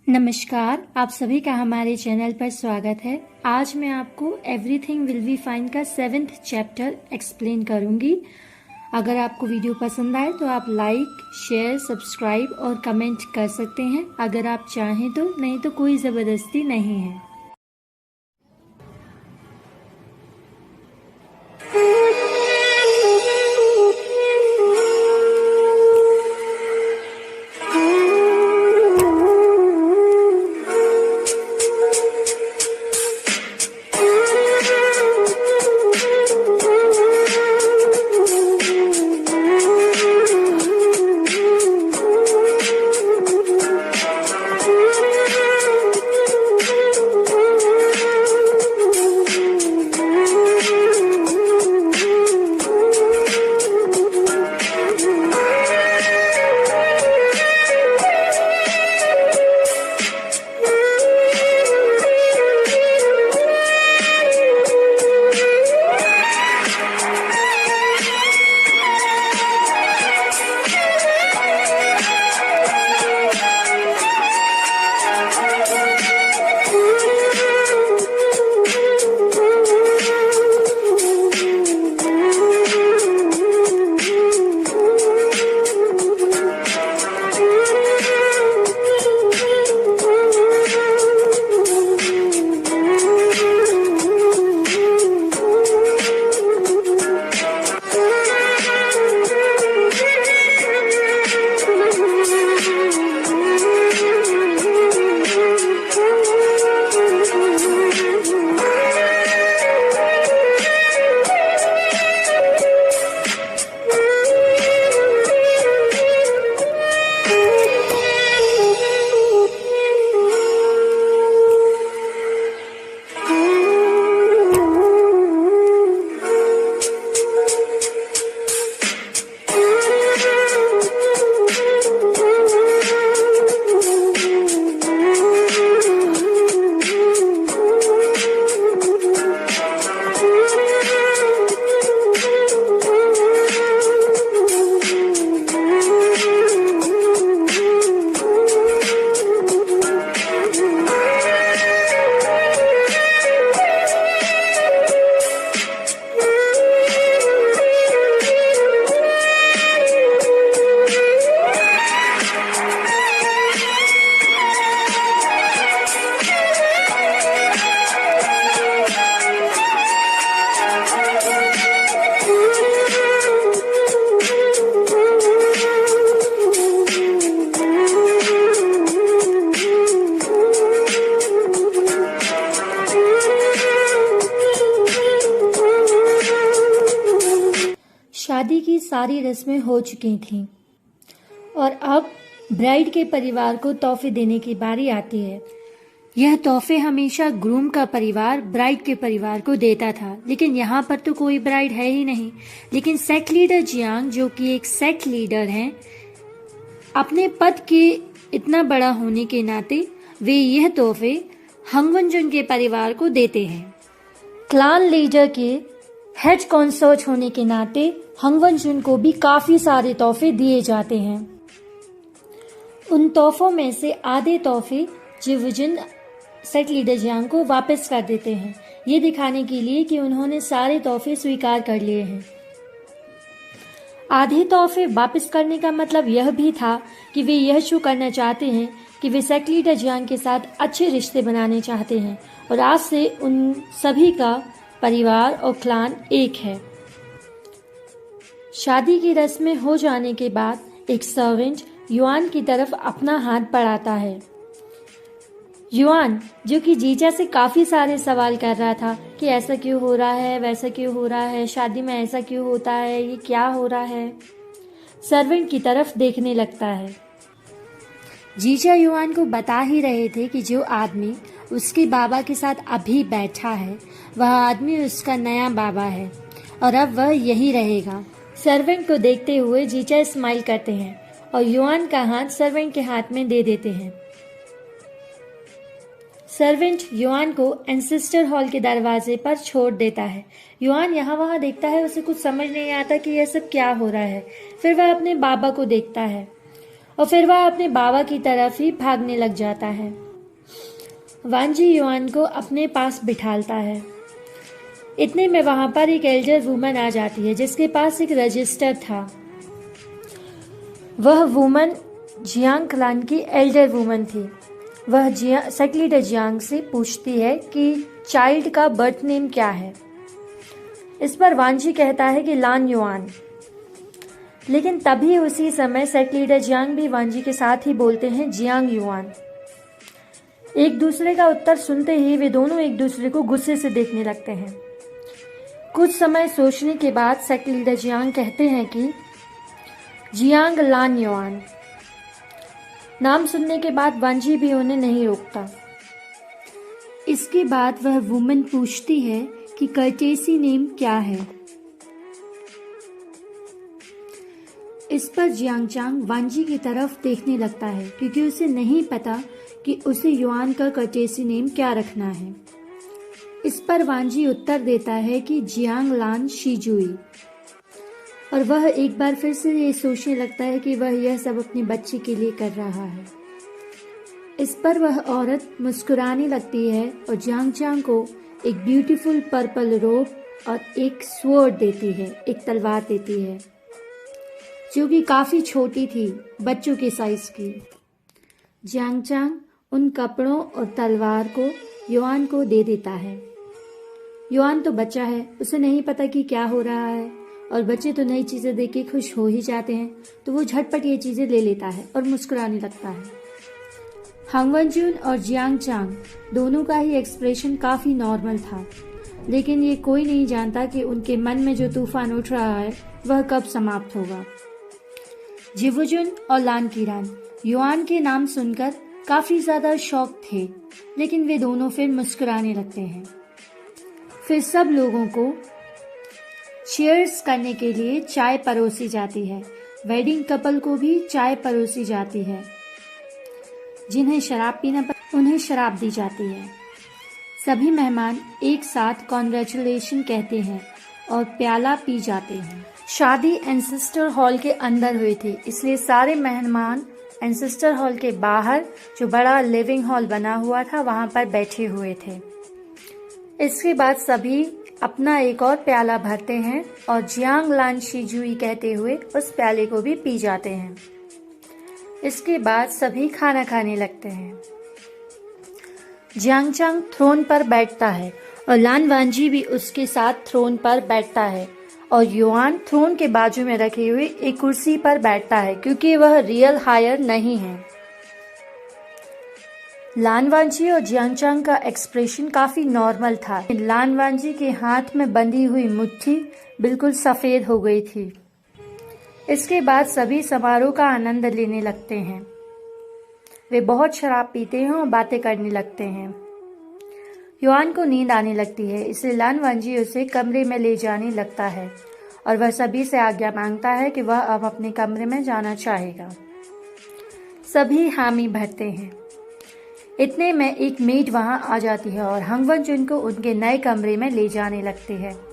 नमस्कार, आप सभी का हमारे चैनल पर स्वागत है। आज मैं आपको एवरीथिंग विल बी फाइन का 7th चैप्टर एक्सप्लेन करूंगी। अगर आपको वीडियो पसंद आए तो आप लाइक, शेयर, सब्सक्राइब और कमेंट कर सकते हैं अगर आप चाहें तो, नहीं तो कोई ज़बरदस्ती नहीं है। शादी की सारी रस्में हो चुकी थीं और अब ब्राइड के परिवार को तोहफे देने की बारी आती है। यह तोहफे हमेशा ग्रूम का परिवार ब्राइड के परिवार को देता था, लेकिन यहाँ पर तो कोई ब्राइड है ही नहीं। लेकिन सेक्ट लीडर जियांग, जो कि एक सेक्ट लीडर हैं, अपने पद के इतना बड़ा होने के नाते वे यह तोहफे हंगवनजुन के परिवार को देते हैं। क्लान लीडर के हेड कॉन्सर्ट होने के नाते हंगवनजुन को भी काफी सारे तोहफे दिए जाते हैं। उन तोहफों में से आधे तोहफे जिवजुन सेक्ट लीडर जियांग को वापस कर देते हैं, ये दिखाने के लिए कि उन्होंने सारे तोहफे स्वीकार कर लिए हैं। आधे तोहफे वापस करने का मतलब यह भी था कि वे यह शो करना चाहते हैं कि वे सेक्ट लीडर जियांग के साथ अच्छे रिश्ते बनाने चाहते हैं और आज से उन सभी का परिवार और क्लान एक है। शादी की रस्में हो जाने के बाद एक सर्वेंट युआन की तरफ अपना हाथ बढ़ाता है। युआन, जो कि जीजा से काफी सारे सवाल कर रहा था कि ऐसा क्यों हो रहा है, वैसा क्यों हो रहा है, शादी में ऐसा क्यों होता है, ये क्या हो रहा है, सर्वेंट की तरफ देखने लगता है। जीजा युआन को बता ही रहे थे कि जो आदमी उसके बाबा के साथ अभी बैठा है वह आदमी उसका नया बाबा है और अब वह यही रहेगा। सर्वेंट को देखते हुए जीजा स्माइल करते हैं और युआन का हाथ सर्वेंट के हाथ में दे देते हैं। सर्वेंट युआन को एंसेस्टर हॉल के दरवाजे पर छोड़ देता है। युआन यहाँ वहाँ देखता है, उसे कुछ समझ नहीं आता कि यह सब क्या हो रहा है। फिर वह अपने बाबा को देखता है और फिर वह अपने बाबा की तरफ ही भागने लग जाता है। वांजी युआन को अपने पास बिठालता है। इतने में वहां पर एक एल्डर वुमन आ जाती है जिसके पास एक रजिस्टर था। वह वुमन जियांग क्लान की एल्डर वुमन थी। वह सेक्ट लीडर जियांग से पूछती है कि चाइल्ड का बर्थ नेम क्या है। इस पर वांजी कहता है कि लान युआन। लेकिन तभी उसी समय सेक्ट लीडर जियांग भी वांजी के साथ ही बोलते हैं जियांग युआन। एक दूसरे का उत्तर सुनते ही वे दोनों एक दूसरे को गुस्से से देखने लगते हैं। कुछ समय सोचने के बाद सेक्ट लीडर जियांग कहते हैं कि जियांग लान युआन। नाम सुनने के बाद वांजी भी उन्हें नहीं रोकता। इसके बाद वह वुमन पूछती है कि कर्टेसी नेम क्या है। इस पर जियांगचांग वांजी की तरफ देखने लगता है क्योंकि उसे नहीं पता कि उसे युआन का कर्टेसी नेम क्या रखना है। इस पर वांजी उत्तर देता है कि जियांग लान शीजुई। और वह एक बार फिर से ये सोचने लगता है कि वह यह सब अपने बच्चे के लिए कर रहा है। इस पर वह औरत मुस्कुराने लगती है और जियांगचांग को एक ब्यूटीफुल पर्पल रोब और एक स्वॉर्ड देती है, एक तलवार देती है जो कि काफी छोटी थी, बच्चों के साइज की। जियांगचांग उन कपड़ों और तलवार को युआन को दे देता है। युआन तो बच्चा है, उसे नहीं पता कि क्या हो रहा है और बच्चे तो नई चीजें देख के खुश हो ही जाते हैं, तो वो झटपट ये चीजें ले लेता है और मुस्कुराने लगता है। हांग वनजून और जियांगचांग दोनों का ही एक्सप्रेशन काफी नॉर्मल था, लेकिन ये कोई नहीं जानता कि उनके मन में जो तूफान उठ रहा है वह कब समाप्त होगा। जिवुजुन और लान कीरान युआन के नाम सुनकर काफी ज्यादा शॉक थे, लेकिन वे दोनों फिर मुस्कुराने लगते हैं। फिर सब लोगों को चीयर्स करने के लिए चाय परोसी जाती है। वेडिंग कपल को भी चाय परोसी जाती है। जिन्हें शराब पीना उन्हें शराब दी जाती है। सभी मेहमान एक साथ कॉन्ग्रेचुलेशन कहते हैं और प्याला पी जाते हैं। शादी एंसेस्टर हॉल के अंदर हुई थी, इसलिए सारे मेहमान एंसेस्टर हॉल के बाहर जो बड़ा लिविंग हॉल बना हुआ था वहां पर बैठे हुए थे। इसके बाद सभी अपना एक और प्याला भरते हैं और जियांग लान शीजुई कहते हुए उस प्याले को भी पी जाते हैं। इसके बाद सभी खाना खाने लगते हैं। जियांगचांग थ्रोन पर बैठता है और लान वांजी भी उसके साथ थ्रोन पर बैठता है और युआन थ्रोन के बाजू में रखी हुई एक कुर्सी पर बैठता है क्योंकि वह रियल हायर नहीं है। लान वांजी और जियांगचांग का एक्सप्रेशन काफी नॉर्मल था। लान वांजी के हाथ में बंधी हुई मुट्ठी बिल्कुल सफेद हो गई थी। इसके बाद सभी समारोह का आनंद लेने लगते हैं। वे बहुत शराब पीते हैं और बातें करने लगते हैं। युआन को नींद आने लगती है, इसलिए लान वांजी उसे कमरे में ले जाने लगता है और वह सभी से आज्ञा मांगता है कि वह अब अपने कमरे में जाना चाहेगा। सभी हामी भरते हैं। इतने में एक मेड वहां आ जाती है और हांग वनजून को उनके नए कमरे में ले जाने लगती है।